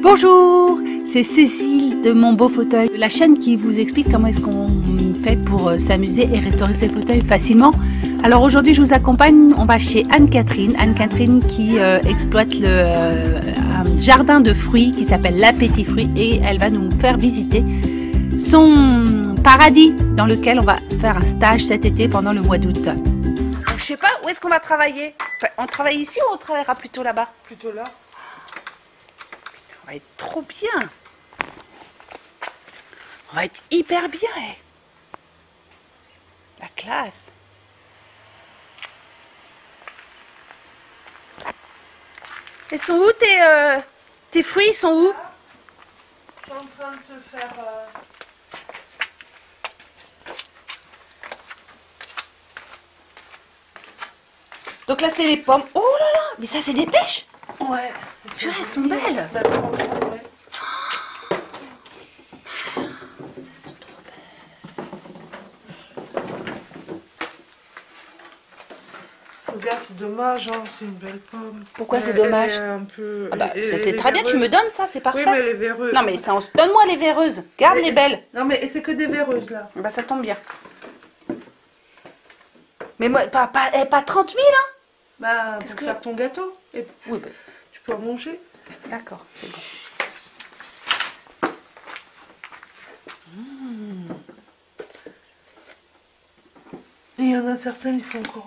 Bonjour, c'est Cécile de Mon Beau Fauteuil, la chaîne qui vous explique comment est-ce qu'on fait pour s'amuser et restaurer ses fauteuils facilement. Alors aujourd'hui je vous accompagne, on va chez Anne-Catherine. Anne-Catherine qui exploite un jardin de fruits qui s'appelle l'Appétit Fruits et elle va nous faire visiter son paradis dans lequel on va faire un stage cet été pendant le mois d'août. Je sais pas, où est-ce qu'on va travailler? On travaille ici ou on travaillera plutôt là-bas? Plutôt là. On va être trop bien. On va être hyper bien. La classe. Ils sont où tes fruits? Ils sont où? Je suis en train de te faire... Donc là c'est les pommes. Oh là là, mais ça c'est des pêches. Ouais. Purée, elles sont belles. Elles sont trop belles. Regarde, c'est dommage, hein, c'est une belle pomme. Pourquoi c'est dommage? Elle est un peu... Ah bah, c'est très bien, tu me donnes ça, c'est parfait. Oui, mais les véreuses. Non mais ça, donne-moi les véreuses. Garde les belles. Non mais c'est que des véreuses là. Bah ça tombe bien. Mais moi, pas 30 000 hein? Bah, pour faire ton gâteau. Et... Oui, bah... tu peux en manger. D'accord, c'est bon. Et il y en a certaines qui font encore.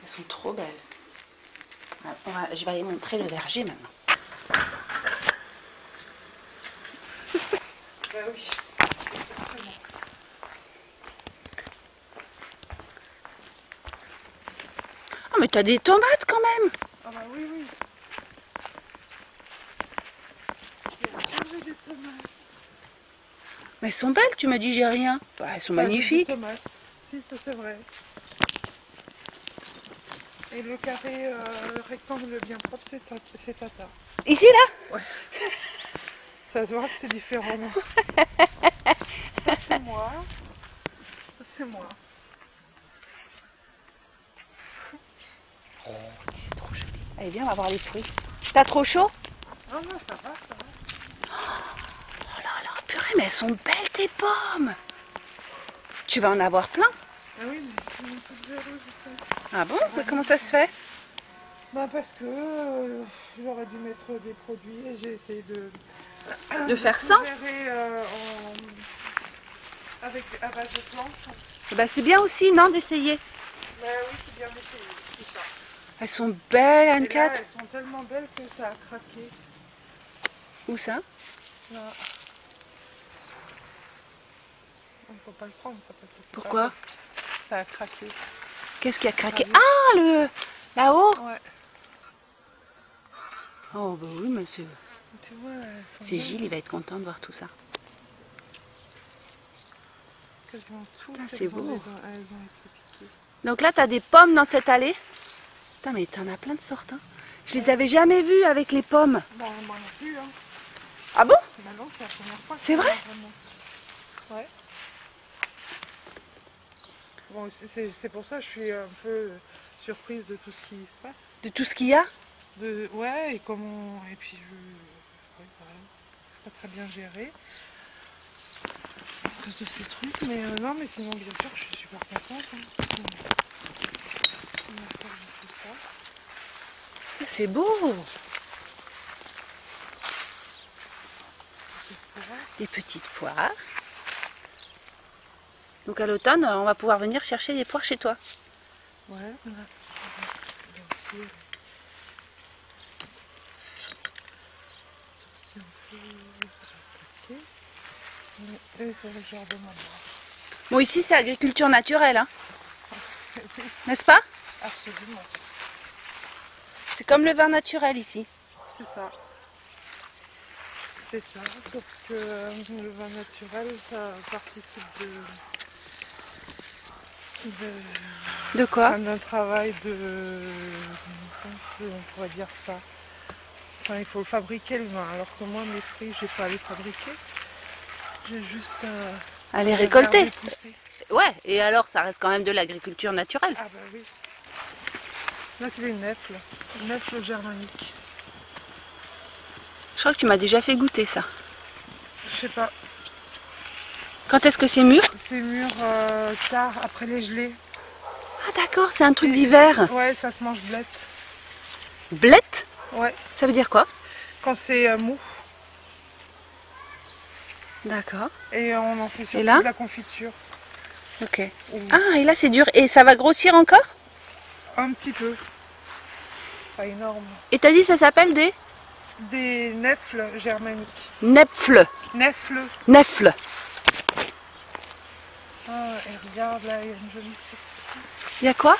Elles sont trop belles. Je vais aller montrer le verger maintenant. Bah oui. Ah mais t'as des tomates quand même. Ah bah oui, oui. J'ai des tomates. Mais elles sont belles, tu m'as dit j'ai rien. Bah, elles sont magnifiques. Des tomates. Si, ça c'est vrai. Et le carré rectangle bien propre, c'est Tata. Ici là? Ouais. Ça se voit que c'est différent. Ça c'est moi. Ça c'est moi. Oh, c'est trop joli. Allez viens, on va voir les fruits. T'as trop chaud? Non, non, ça va, ça va. Oh là là, purée, mais elles sont belles tes pommes. Tu vas en avoir plein? Ah oui, mais c'est une toute véreuse, ça. Ah bon? Mais comment ça se fait? Bah parce que j'aurais dû mettre des produits et j'ai essayé De faire ça? Avec à base de plantes. Bah c'est bien aussi, non, d'essayer. Bah oui, c'est bien d'essayer, c'est ça. Elles sont belles, Et là, Anne-Cat. elles sont tellement belles que ça a craqué. Où ça? Là. Il ne faut pas le prendre, ça, parce que c'est Pourquoi? pas bon. Ça a craqué. Qu'est-ce qui a craqué? Ah, là-haut? Ouais. Oh bah oui, monsieur. Tu vois, elles sont C'est belles. Gilles, il va être content de voir tout ça. Quasiment toutes, Ah, elles c'est ont beau. elles ont été piquées. Donc là, tu as des pommes dans cette allée. Putain, mais t'en as plein de sortes. Hein. Je les avais jamais vues avec les pommes. Bah, moi non plus, hein. Ah bon? Bah non, c'est la première fois. C'est vrai? Vraiment. Ouais. Bon, c'est pour ça que je suis un peu surprise de tout ce qui se passe. De tout ce qu'il y a? Ouais, et comment... Et puis ouais, voilà. Pas très bien géré. À cause de ces trucs, mais non, mais sinon, bien sûr, je suis super contente. Hein. C'est beau. Des petites poires. Donc à l'automne, on va pouvoir venir chercher des poires chez toi. Ouais, voilà. Bon, ici, c'est agriculture naturelle. Hein. N'est-ce pas? Absolument. C'est comme le vin naturel ici. C'est ça. C'est ça, sauf que le vin naturel, ça participe De quoi? d'un travail de... Comment on pourrait dire ça? Enfin, il faut fabriquer le vin, alors que moi, mes fruits, je n'ai pas à les fabriquer. J'ai juste à les récolter. Ouais, et alors ça reste quand même de l'agriculture naturelle. Ah bah oui. Donc les nèfles germaniques. Je crois que tu m'as déjà fait goûter ça. Je sais pas. Quand est-ce que c'est mûr? C'est mûr tard, après les gelées. Ah d'accord, c'est un truc d'hiver. Ouais, ça se mange blette. Blette? Ouais. Ça veut dire quoi? Quand c'est mou. D'accord. Et on en fait surtout là de la confiture. Ok. Ah, et là c'est dur. Et ça va grossir encore? Un petit peu. Pas énorme. Et t'as dit ça s'appelle des? Des nèfles germaniques. Nèfles. Nèfles. Nèfles. Ah, et regarde là, il y a une jolie surprise. Il y a quoi?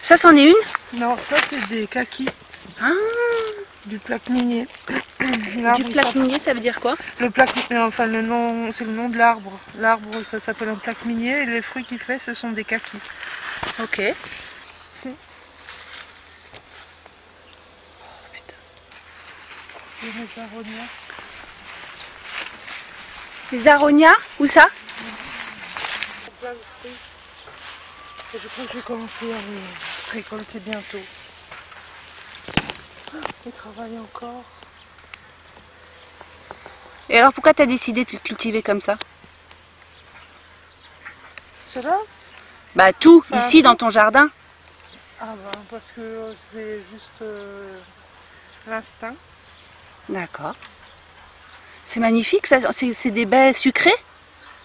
Ça c'en est une? Non, ça c'est des kakis. Ah, Du plaque minier. du plaque minier, ça veut dire quoi? Le plaque, enfin le nom, c'est le nom de l'arbre. L'arbre, ça s'appelle un plaque minier et les fruits qu'il fait, ce sont des kakis. Ok. Les aronias. Les aronias? Où ça? Plein de fruits. Et je crois que je vais commencer à les récolter bientôt. Ils travaillent encore. Et alors pourquoi tu as décidé de cultiver comme ça? Cela? Bah tout, Enfin, ici dans ton jardin. Ah bah parce que c'est juste l'instinct. D'accord. C'est magnifique, ça. C'est des baies sucrées?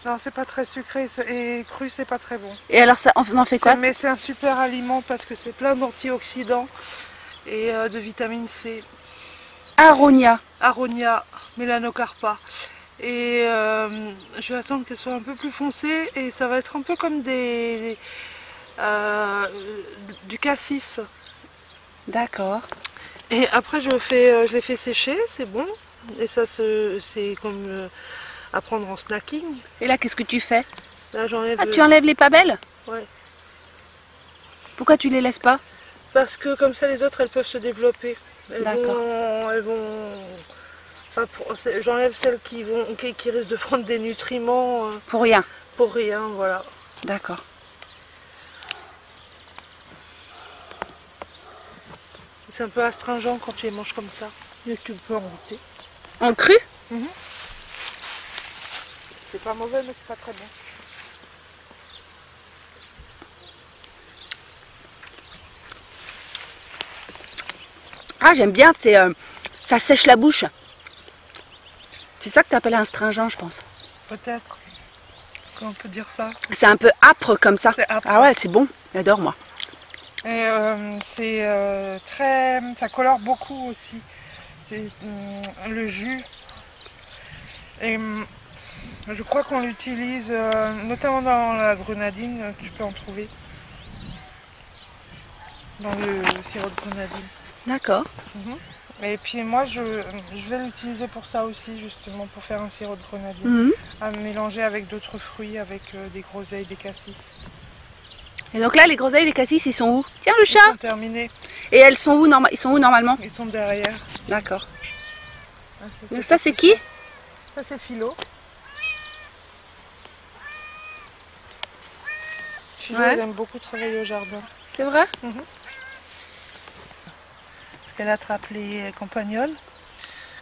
Non, c'est pas très sucré et cru, c'est pas très bon. Et alors ça, on en fait quoi? Mais c'est un super aliment parce que c'est plein d'antioxydants et de vitamine C. Aronia. Aronia, Melanocarpa. Et je vais attendre qu'elle soit un peu plus foncée et ça va être un peu comme du cassis. D'accord. Et après je les fais sécher, c'est bon. Et ça c'est comme à prendre en snacking. Et là, qu'est-ce que tu fais? Là j'enlève. Ah, tu enlèves les pas belles? Ouais. Pourquoi tu les laisses pas? Parce que comme ça les autres elles peuvent se développer. D'accord. J'enlève celles qui risquent de prendre des nutriments Pour rien. pour rien, voilà. D'accord. C'est un peu astringent quand tu les manges comme ça. Mais tu peux en goûter. En cru? C'est pas mauvais mais c'est pas très bon. Ah, j'aime bien, ça sèche la bouche. C'est ça que tu appelles astringent, je pense. Peut-être. Comment on peut dire ça? C'est un peu âpre comme ça. C'est âpre. Ah ouais, c'est bon. J'adore moi. Et c'est très... ça colore beaucoup aussi. C'est le jus. Et je crois qu'on l'utilise notamment dans la grenadine, tu peux en trouver. Dans le sirop de grenadine. D'accord. Et puis moi je vais l'utiliser pour ça aussi, justement pour faire un sirop de grenadine. À mélanger avec d'autres fruits, avec des groseilles, des cassis. Et donc là, les groseilles, les cassis, ils sont où? Tiens, le Ils chat! sont terminés. Et elles sont où, ils sont où normalement? Ils sont derrière. D'accord. Ah, Donc ça, c'est qui? Ça c'est Philo. Philo, Ouais. elle aime beaucoup travailler au jardin. C'est vrai? Parce qu'elle attrape les campagnols.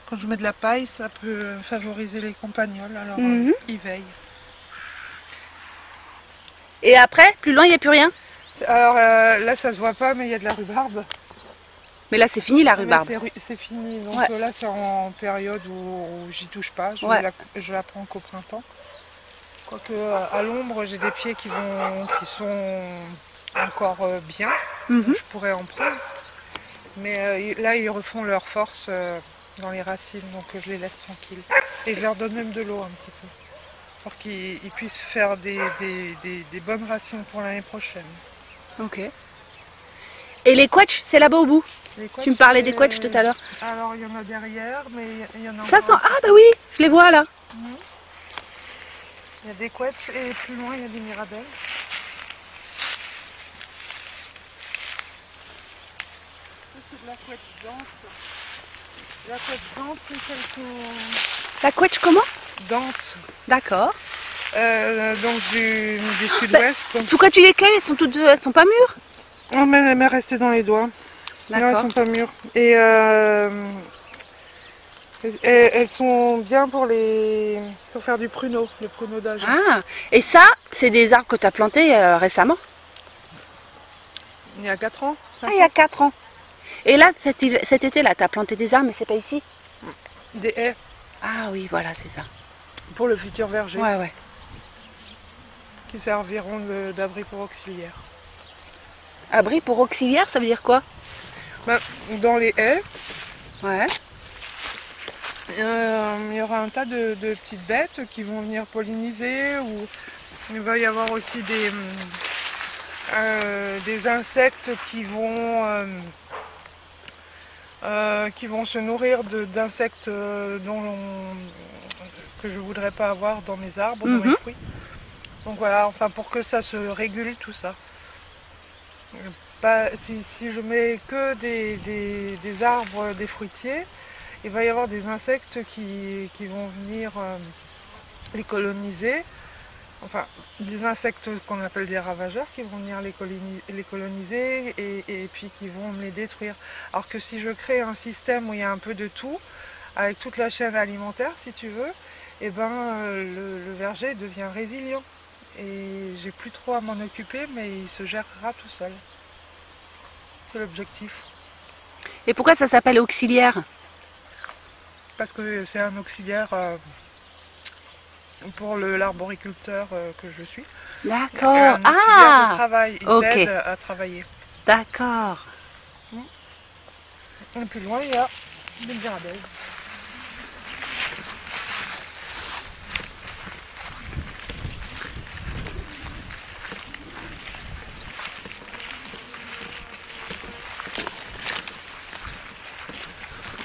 Quand je mets de la paille, ça peut favoriser les campagnols, alors ils veillent. Et après, plus loin, il n'y a plus rien? Alors là, ça se voit pas, mais il y a de la rhubarbe. Mais là, c'est fini la rhubarbe. C'est fini, donc Ouais. là, c'est en période où j'y touche pas. Je la prends qu'au printemps. Quoique à l'ombre, j'ai des pieds qui sont encore bien. Je pourrais en prendre. Mais là, ils refont leur force dans les racines, donc je les laisse tranquilles. Et je leur donne même de l'eau un petit peu, pour qu'ils puissent faire des bonnes racines pour l'année prochaine. Ok. Et les quetchs, c'est là-bas au bout? Tu me parlais des quetchs tout à l'heure. Alors, il y en a derrière, mais il y en a Ça encore. sent... Ah bah oui, je les vois là. Il y a des quetchs et plus loin, il y a des mirabelles. C'est de la quetch dente. La quetch dente, c'est celle qu'on... La quetch comment? Dente. D'accord. Donc du sud-ouest. Pourquoi tu les cueilles? Elles sont pas mûres? Oh, mais elle m'est restée dans les doigts. Non, elles D'accord. sont pas mûres. Et Et elles sont bien pour faire du pruneau, le pruneaudage. Ah, et ça, c'est des arbres que tu as plantés récemment? Il y a 4 ans. Ah, il y a 4 ans. Et là, cet été-là, tu as planté des arbres, mais c'est pas ici? Des haies. Ah oui, voilà, c'est ça. Pour le futur verger. Ouais, ouais. Qui serviront d'abri pour auxiliaire. Abri pour auxiliaire, ça veut dire quoi? Ben, dans les haies, ouais. Il y aura un tas de petites bêtes qui vont venir polliniser, ou il va y avoir aussi des insectes qui vont se nourrir d'insectes que je ne voudrais pas avoir dans mes arbres, dans mes fruits. Donc voilà, enfin pour que ça se régule tout ça. Si je mets que des arbres, des fruitiers, il va y avoir des insectes qui vont venir les coloniser. Enfin, des insectes qu'on appelle des ravageurs qui vont venir les coloniser et puis qui vont me les détruire. Alors que si je crée un système où il y a un peu de tout, avec toute la chaîne alimentaire si tu veux, et ben le verger devient résilient. Et j'ai plus trop à m'en occuper, mais il se gérera tout seul. C'est l'objectif. Et pourquoi ça s'appelle auxiliaire? Parce que c'est un auxiliaire pour l'arboriculteur que je suis. D'accord. Ah, de travail. Il okay. t'aide à travailler. D'accord. Et plus loin, il y a des mirabelles.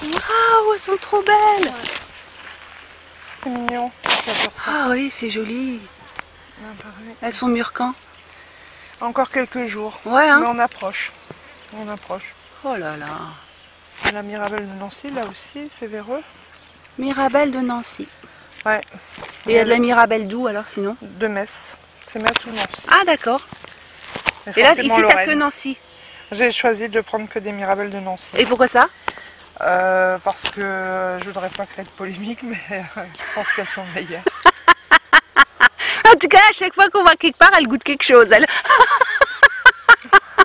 Waouh, elles sont trop belles. C'est mignon. Ah oui, c'est joli. Elles sont mûres quand? Encore quelques jours. Ouais, hein. Mais on approche. On approche. Oh là là. Et la mirabelle de Nancy, là aussi, c'est véreux. Mirabelle de Nancy. Ouais. Et il y a de la mirabelle d'où alors sinon? De Metz. C'est Metz ou Nancy. Ah d'accord. Et là, ici, t'as que Nancy. J'ai choisi de prendre que des mirabelles de Nancy. Et pourquoi ça? Parce que je voudrais pas créer de polémique, mais je pense qu'elles sont meilleures. En tout cas, à chaque fois qu'on va quelque part, elle goûte quelque chose, elle.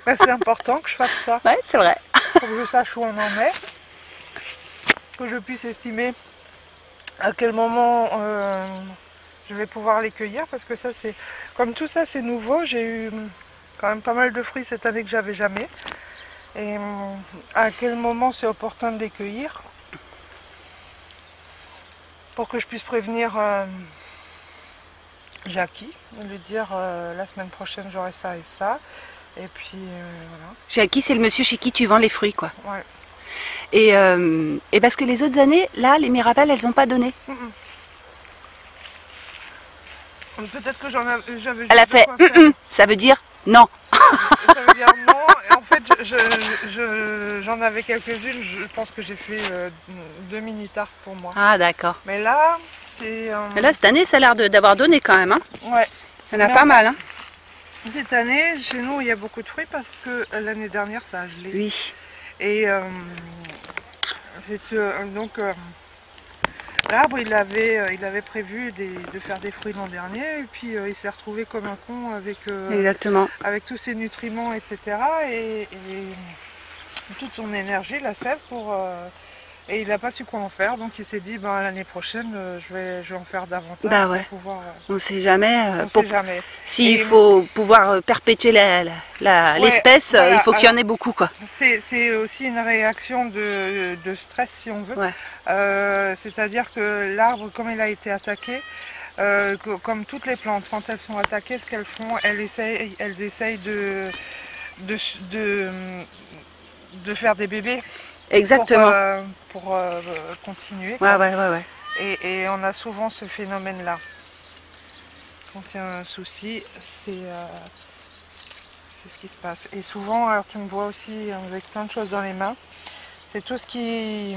C'est important que je fasse ça. Ouais, c'est vrai. Pour que je sache où on en est. Que je puisse estimer à quel moment je vais pouvoir les cueillir. Parce que ça, c'est comme tout ça, c'est nouveau. J'ai eu quand même pas mal de fruits cette année que j'avais jamais. Et à quel moment c'est opportun de les cueillir pour que je puisse prévenir Jackie, lui dire la semaine prochaine j'aurai ça et ça. Et puis voilà. Jackie, c'est le monsieur chez qui tu vends les fruits, quoi. Ouais. Et parce que les autres années, là, les mirabelles, elles n'ont pas donné. Peut-être que j'avais juste. Elle a fait ça veut dire non. Ça veut dire non. Et en fait, j'en avais quelques-unes. Je pense que j'ai fait 2 mini-tartes pour moi. Ah d'accord. Mais là, c'est. Mais là, cette année, ça a l'air d'avoir donné quand même. Hein. Ouais. Il y en a pas mal. Hein. Cette année, chez nous, il y a beaucoup de fruits parce que l'année dernière, ça a gelé. Oui. Et donc. L'arbre, il avait prévu de faire des fruits l'an dernier, et puis il s'est retrouvé comme un con avec, exactement. Avec tous ses nutriments, etc. Et toute son énergie, la sève, et il n'a pas su quoi en faire, donc il s'est dit l'année prochaine, je vais en faire davantage. Bah ouais. Pour pouvoir, on ne sait jamais. Sait jamais. S'il faut pouvoir perpétuer l'espèce, voilà, il faut qu'il y en ait beaucoup, quoi. C'est aussi une réaction de stress, si on veut. Ouais. C'est-à-dire que l'arbre, comme il a été attaqué, comme toutes les plantes, quand elles sont attaquées, ce qu'elles font, elles essayent de faire des bébés. Exactement. Pour continuer. Ouais. Et on a souvent ce phénomène-là. Quand il y a un souci, c'est ce qui se passe. Et souvent, alors tu me vois aussi avec plein de choses dans les mains, c'est tout ce qui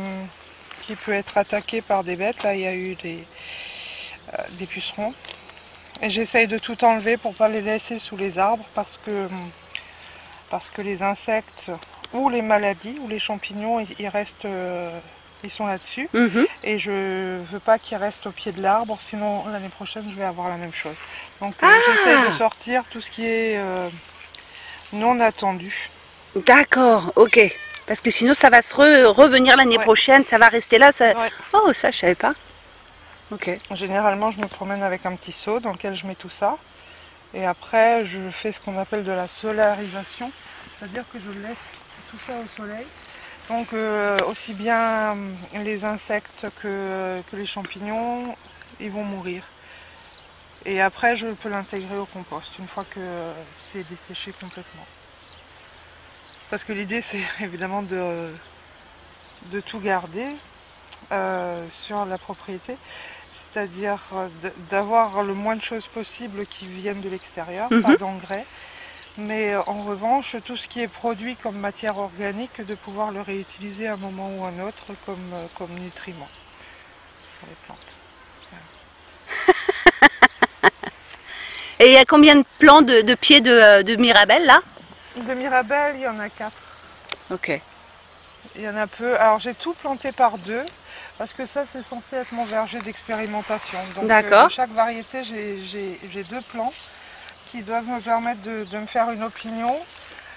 peut être attaqué par des bêtes. Là, il y a eu des pucerons. Et j'essaye de tout enlever pour ne pas les laisser sous les arbres parce que les insectes ou les maladies ou les champignons, ils restent Ils sont là-dessus. Et je veux pas qu'ils restent au pied de l'arbre, sinon l'année prochaine je vais avoir la même chose. Donc j'essaie de sortir tout ce qui est non attendu. D'accord, ok. Parce que sinon ça va se revenir l'année prochaine, ça va rester là. Ça... Ouais. Oh, ça je savais pas. Ok. Généralement je me promène avec un petit seau dans lequel je mets tout ça. Et après je fais ce qu'on appelle de la solarisation. C'est-à-dire que je laisse tout ça au soleil. Donc aussi bien les insectes que les champignons, ils vont mourir. Et après je peux l'intégrer au compost une fois que c'est desséché complètement. Parce que l'idée c'est évidemment de tout garder sur la propriété. C'est-à-dire d'avoir le moins de choses possible qui viennent de l'extérieur, pas d'engrais. Mais en revanche, tout ce qui est produit comme matière organique, de pouvoir le réutiliser à un moment ou un autre comme nutriment pour les plantes. Voilà. Et il y a combien de plants de pieds de Mirabelle là? De Mirabelle, il y en a 4. Ok. Il y en a peu. Alors j'ai tout planté par 2, parce que ça c'est censé être mon verger d'expérimentation. Donc de chaque variété, j'ai 2 plants qui doivent me permettre de me faire une opinion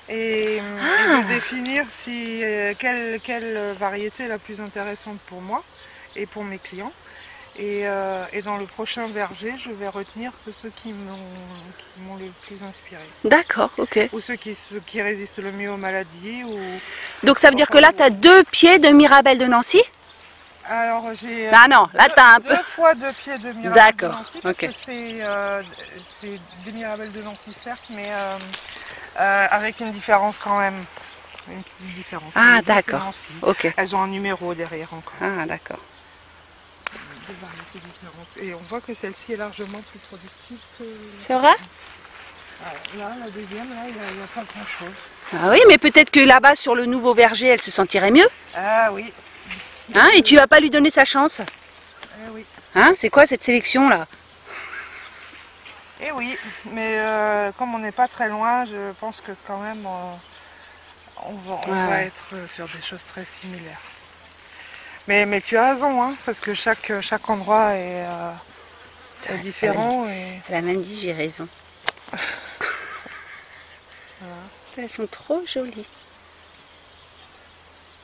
et de définir quelle variété est la plus intéressante pour moi et pour mes clients. Et dans le prochain verger, je vais retenir que ceux qui m'ont le plus inspiré. D'accord, ok. Ou ceux qui résistent le mieux aux maladies. Donc ça veut dire que là, tu as 2 pieds de Mirabelle de Nancy? Alors j'ai non, là tu as un peu 2 fois 2 pieds de Mirabelle de Nancy, parce que c'est des Mirabelle de Nancy certes, mais avec une différence quand même. Une petite différence. Ah d'accord, ok. Elles ont un numéro derrière encore. Ah d'accord. Des variétés différentes. Et on voit que celle-ci est largement plus productive que... C'est vrai? Là, la deuxième, là, il n'y a pas grand-chose. Ah oui, mais peut-être que là-bas, sur le nouveau verger, elle se sentirait mieux. Ah oui. Hein, et tu vas pas lui donner sa chance? Eh oui. Hein, c'est quoi cette sélection là? Eh oui, mais comme on n'est pas très loin, je pense que quand même on va être sur des choses très similaires. Mais tu as raison, hein, parce que chaque endroit est différent. Elle a même dit j'ai raison. Voilà. Elles sont trop jolies.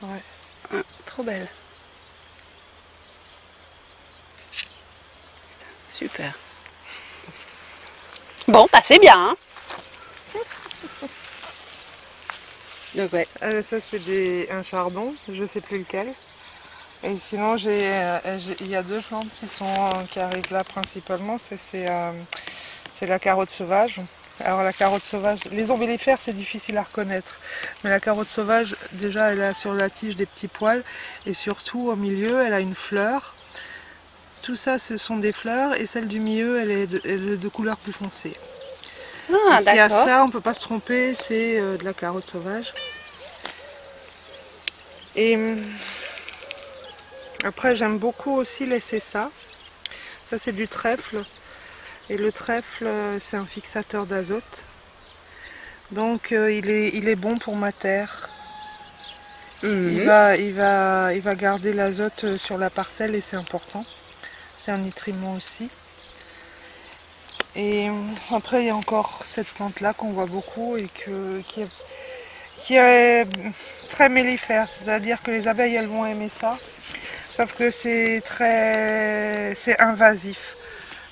Ouais. Trop belles. Super. Bon, bah c'est bien, hein. Donc ouais. Ça c'est un chardon, je sais plus lequel. Et sinon il y a 2 plantes qui arrivent là principalement, c'est la carotte sauvage. Alors la carotte sauvage, les ombellifères c'est difficile à reconnaître, mais la carotte sauvage déjà elle a sur la tige des petits poils et surtout au milieu elle a une fleur. Tout ça ce sont des fleurs et celle du milieu elle est de couleur plus foncée. Ah, s'il y a ça, on ne peut pas se tromper, c'est de la carotte sauvage. Et après j'aime beaucoup aussi laisser ça. Ça c'est du trèfle. Et le trèfle c'est un fixateur d'azote. Donc il est bon pour ma terre. Il va garder l'azote sur la parcelle et c'est important. C'est un nutriment aussi. Et après il y a encore cette plante là qu'on voit beaucoup et qui est très mellifère, c'est-à-dire que les abeilles elles vont aimer ça, sauf que c'est invasif.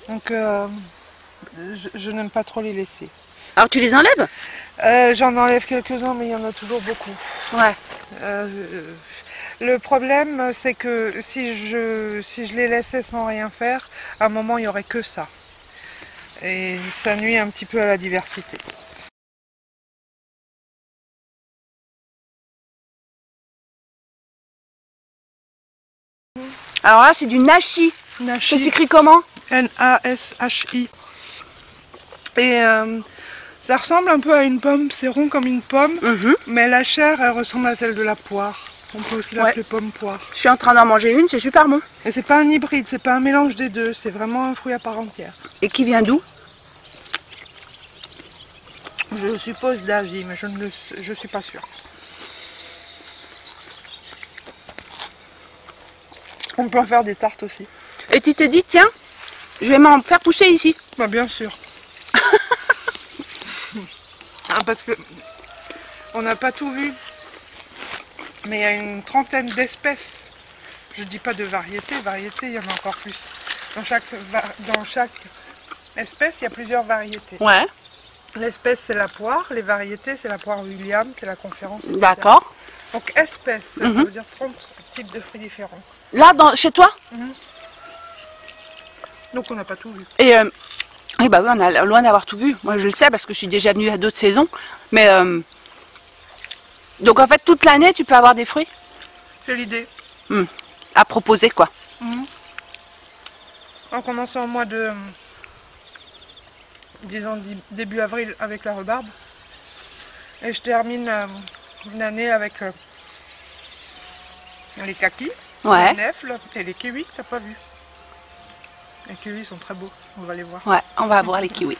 Donc je n'aime pas trop les laisser. Alors tu les enlèves? J'en enlève quelques-uns mais il y en a toujours beaucoup. Ouais. Le problème c'est que si je les laissais sans rien faire, à un moment il n'y aurait que ça. Et ça nuit un petit peu à la diversité. Alors là c'est du nashi. Ça s'écrit comment? N-A-S-H-I. Et ça ressemble un peu à une pomme, c'est rond comme une pomme, mais la chair elle ressemble à celle de la poire. On peut aussi l'appeler pomme poire. Je suis en train d'en manger une, c'est super bon. Et c'est pas un hybride, c'est pas un mélange des deux, c'est vraiment un fruit à part entière. Et qui vient d'où? Je suppose d'Asie, mais je suis pas sûre. On peut en faire des tartes aussi. Et tu te dis, tiens, je vais m'en faire pousser ici. Bah bien sûr. Parce que on n'a pas tout vu. Mais il y a une trentaine d'espèces. Je dis pas de variétés. Variétés, il y en a encore plus. Dans chaque espèce, il y a plusieurs variétés. Ouais. L'espèce, c'est la poire. Les variétés, c'est la poire William, c'est la conférence, etc. D'accord. Donc espèce, ça veut dire 30 types de fruits différents. Là, chez toi? Donc on n'a pas tout vu. Et bah oui, on est loin d'avoir tout vu. Moi, je le sais parce que je suis déjà venue à d'autres saisons. Mais donc en fait, toute l'année, tu peux avoir des fruits? C'est l'idée. À proposer, quoi. On commence en mois de... disons début avril avec la rhubarbe. Et je termine l'année avec les kakis, les nèfles et les kiwis que tu n'as pas vu. Les kiwis sont très beaux, on va les voir. Ouais, on va voir les kiwis.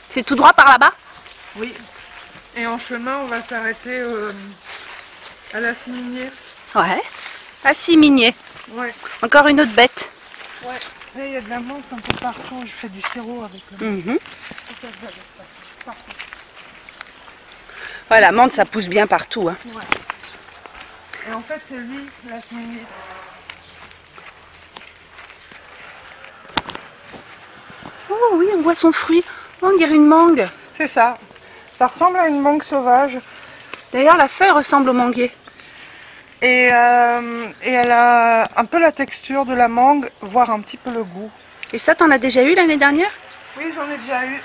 C'est tout droit par là-bas? Oui. Et en chemin, on va s'arrêter à la ciminier. Ouais. À Ciminier. Ouais. Encore une autre bête. Ouais. Là, il y a de la menthe un peu partout. Je fais du sirop avec le menthe. Ouais, la menthe, ça pousse bien partout. Hein. Ouais. Et en fait, c'est lui, la ciminier. Oh oui, on voit son fruit. Oh, on dirait une mangue. C'est ça. Ça ressemble à une mangue sauvage. D'ailleurs, la feuille ressemble au manguier. Et elle a un peu la texture de la mangue, voire un petit peu le goût. Et ça, t'en as déjà eu l'année dernière? Oui, j'en ai déjà eu.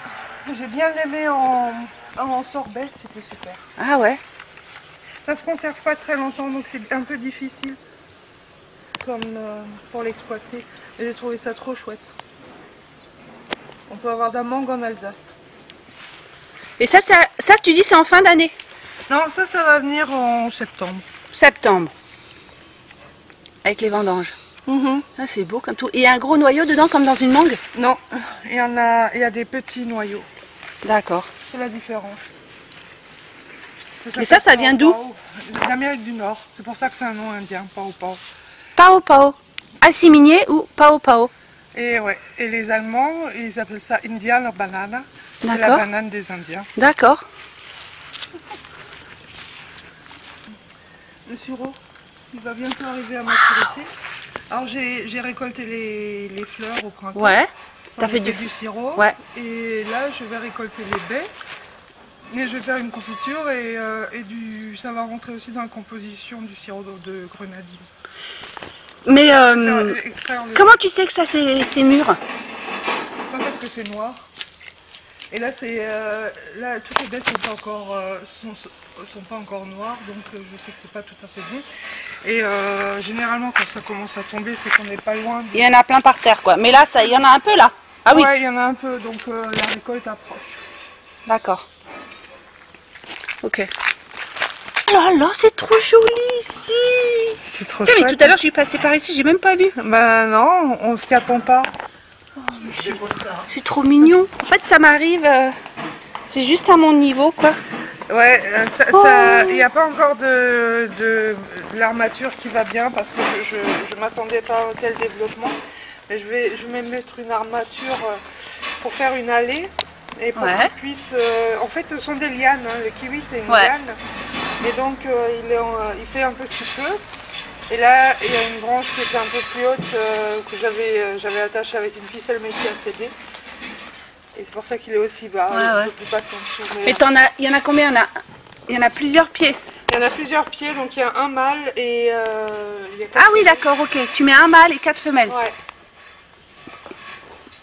J'ai bien aimé en sorbet, c'était super. Ah ouais. Ça se conserve pas très longtemps, donc c'est un peu difficile comme pour l'exploiter. Et j'ai trouvé ça trop chouette. On peut avoir de la mangue en Alsace. Et ça tu dis, c'est en fin d'année? Non, ça va venir en septembre. Septembre. Avec les vendanges. Ah, c'est beau comme tout. Et il y a un gros noyau dedans, comme dans une mangue? Non, il y a des petits noyaux. D'accord. C'est la différence. Et ça vient d'où? D'Amérique du Nord. C'est pour ça que c'est un nom indien, Pao Pao. Pao Pao. Assiminier ou Pao Pao? Et ouais. Et les Allemands, ils appellent ça Indian banana. C'est la banane des Indiens. D'accord. Le sureau, il va bientôt arriver à maturité. Alors j'ai récolté les fleurs au printemps. Ouais. T'as fait du sirop. Ouais. Et là, je vais récolter les baies. Et je vais faire une confiture et ça va rentrer aussi dans la composition du sirop de grenadine. Mais comment tu sais que ça c'est mûr? Pas parce que c'est noir. Et là, là toutes les baies sont pas encore noires, donc je sais que c'est pas tout à fait bon. Et généralement, quand ça commence à tomber, c'est qu'on n'est pas loin. Il y en a plein par terre, quoi. Mais là, il y en a un peu là. Ah oui. Ouais, il y en a un peu, donc la récolte approche. D'accord. Ok. Alors là, c'est trop joli ici. C'est trop chouette. Mais tout à l'heure, je suis passée par ici, j'ai même pas vu. Bah non, on s'y attend pas. C'est trop mignon. En fait, ça m'arrive. C'est juste à mon niveau, quoi. Ouais, il n'y a pas encore de l'armature qui va bien parce que je ne m'attendais pas à un tel développement. Mais je vais mettre une armature pour faire une allée et pour qu'il puisse... en fait, ce sont des lianes. Hein. Le kiwi, c'est une liane. Et donc, il fait un peu ce qu'il peut. Et là, il y a une branche qui était un peu plus haute que j'avais attachée avec une ficelle mais qui a cédé. Et c'est pour ça qu'il est aussi bas. Il ne peut plus passer en dessous. Mais il y en a combien? Il y en a plusieurs pieds. Il y en a plusieurs pieds, donc il y a un mâle et il y a 4 Ah oui, d'accord, ok. Tu mets un mâle et 4 femelles. Ouais.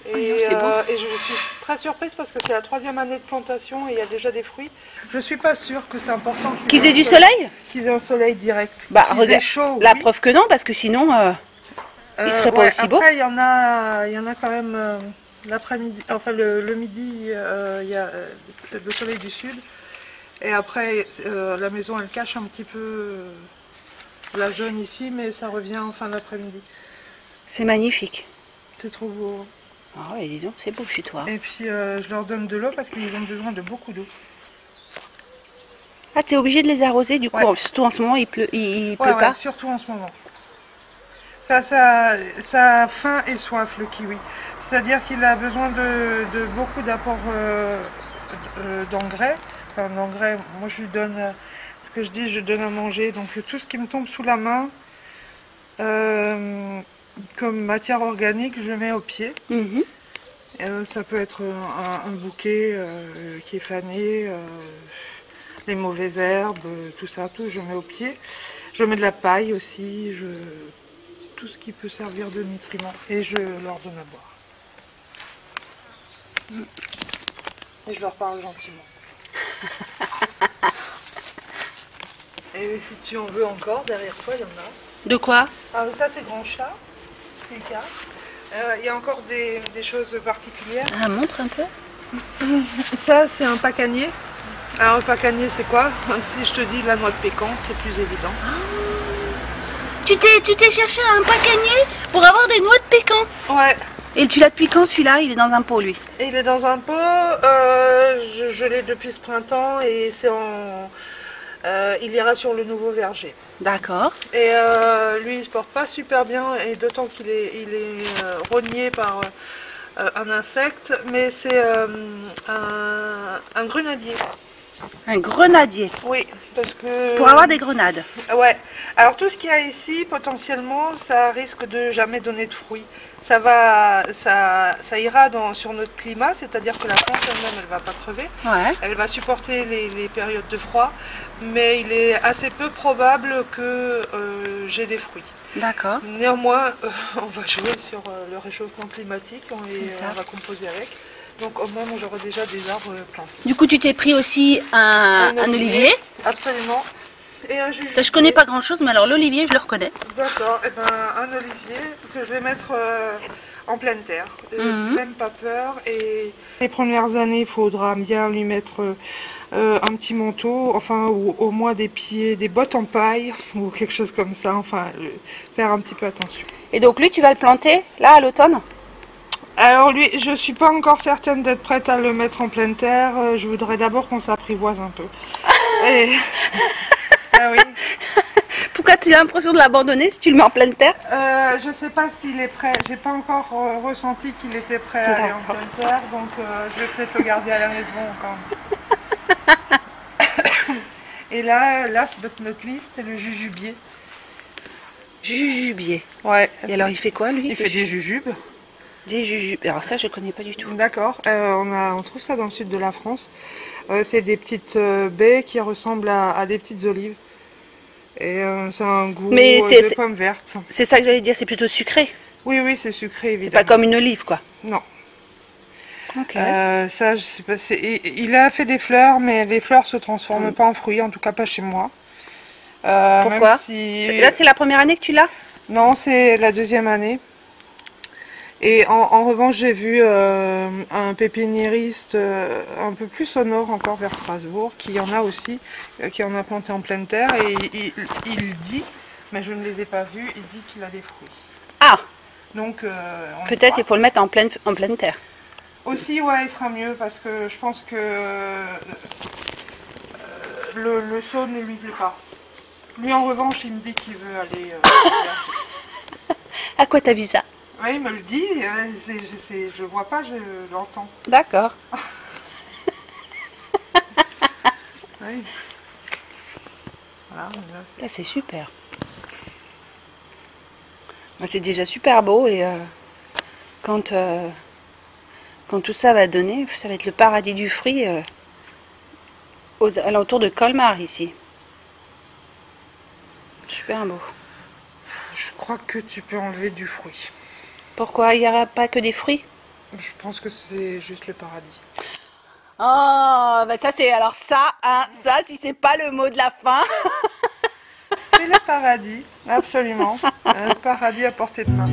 Et je suis très surprise parce que c'est la 3e année de plantation et il y a déjà des fruits. Je suis pas sûre que c'est important qu'ils aient du soleil. Qu'ils aient un soleil direct. Bah, regarde, chaud. La preuve que non, parce que sinon, il serait pas aussi beau. Après, il y en a quand même l'après-midi, enfin le midi, il y a le soleil du sud. Et après, la maison, elle cache un petit peu la zone ici, mais ça revient en fin d'après-midi. C'est magnifique. C'est trop beau. Ah ouais, dis donc, c'est beau chez toi. Et puis je leur donne de l'eau parce qu'ils ont besoin de beaucoup d'eau. Ah, t'es obligé de les arroser du coup, surtout en ce moment, il pleut pas. Surtout en ce moment. Ça a faim et soif, le kiwi. C'est-à-dire qu'il a besoin de beaucoup d'apports d'engrais. Enfin, d'engrais, moi je lui donne, ce que je dis, je donne à manger. Donc tout ce qui me tombe sous la main, comme matière organique, je mets au pied. Ça peut être un bouquet qui est fané, les mauvaises herbes, tout ça, tout je mets au pied. Je mets de la paille aussi, tout ce qui peut servir de nutriments, et je leur donne à boire. Et je leur parle gentiment. Et si tu en veux encore, derrière toi, il y en a. De quoi? Alors ça c'est grand chat, c'est le cas. Il y a encore des choses particulières. Ah, montre un peu. Ça c'est un pacanier. Alors le pacanier c'est quoi? Si je te dis la noix de pécan, c'est plus évident. Tu t'es cherché un pacanier pour avoir des noix de pécan? Ouais. Et tu l'as depuis quand celui-là? Il est dans un pot lui? Il est dans un pot, je l'ai depuis ce printemps et c'est il ira sur le nouveau verger. D'accord. Et lui il se porte pas super bien, et d'autant qu'il est rogné par un insecte, mais c'est un grenadier. Un grenadier? Oui, parce que... Pour avoir des grenades? Ouais. Alors tout ce qu'il y a ici, potentiellement, ça risque de jamais donner de fruits. Ça ira sur notre climat, c'est-à-dire que la plante elle-même, elle va pas crever. Ouais. Elle va supporter les périodes de froid, mais il est assez peu probable que j'ai des fruits. D'accord. Néanmoins, on va jouer sur le réchauffement climatique et on va composer avec. Donc au moins j'aurai déjà des arbres plantés. Du coup tu t'es pris aussi un olivier. Absolument. Et un jujube. Je connais pas grand chose, mais alors l'olivier je le reconnais. D'accord, et ben un olivier que je vais mettre en pleine terre. Même pas peur. Et les premières années il faudra bien lui mettre un petit manteau, enfin ou au moins des bottes en paille ou quelque chose comme ça, enfin faire un petit peu attention. Et donc lui tu vas le planter là à l'automne? Alors lui, je ne suis pas encore certaine d'être prête à le mettre en pleine terre. Je voudrais d'abord qu'on s'apprivoise un peu. Et... ah oui. Pourquoi tu as l'impression de l'abandonner si tu le mets en pleine terre? Je ne sais pas s'il est prêt. J'ai pas encore ressenti qu'il était prêt à aller en pleine terre. Donc je vais peut-être le garder à la maison encore. Et là, notre liste, c'est le jujubier. Jujubier. Ouais. Et alors il fait quoi lui? Il fait des jujubes. Des jujubes. Alors ça je connais pas du tout. D'accord. On trouve ça dans le sud de la France. C'est des petites baies qui ressemblent à des petites olives. Et c'est un goût de pommes vertes. C'est ça que j'allais dire, c'est plutôt sucré. Oui, oui, c'est sucré évidemment. C'est pas comme une olive quoi. Non. Ok. Ça, je sais pas. Il a fait des fleurs, mais les fleurs se transforment pas en fruits, en tout cas pas chez moi. Pourquoi? Même si... Là c'est la première année que tu l'as? Non, c'est la deuxième année. Et en revanche, j'ai vu un pépiniériste un peu plus au nord, encore vers Strasbourg, qui en a aussi, qui en a planté en pleine terre. Et il dit, mais je ne les ai pas vus, il dit qu'il a des fruits. Ah. Donc, peut-être il faut le mettre en pleine terre. Aussi, ouais, il sera mieux, parce que je pense que le sol ne lui plaît pas. Lui, en revanche, il me dit qu'il veut aller... À quoi t'as vu ça? Oui, il me le dit, je vois pas, je l'entends. D'accord. Oui. Voilà, c'est super. C'est déjà super beau et quand tout ça va donner, ça va être le paradis du fruit alentours de Colmar ici. Super beau. Je crois que tu peux enlever du fruit. Pourquoi? Il n'y aura pas que des fruits? Je pense que c'est juste le paradis. Oh, bah ça c'est... Alors ça, hein, ça si c'est pas le mot de la fin. C'est le paradis, absolument. Le paradis à portée de main.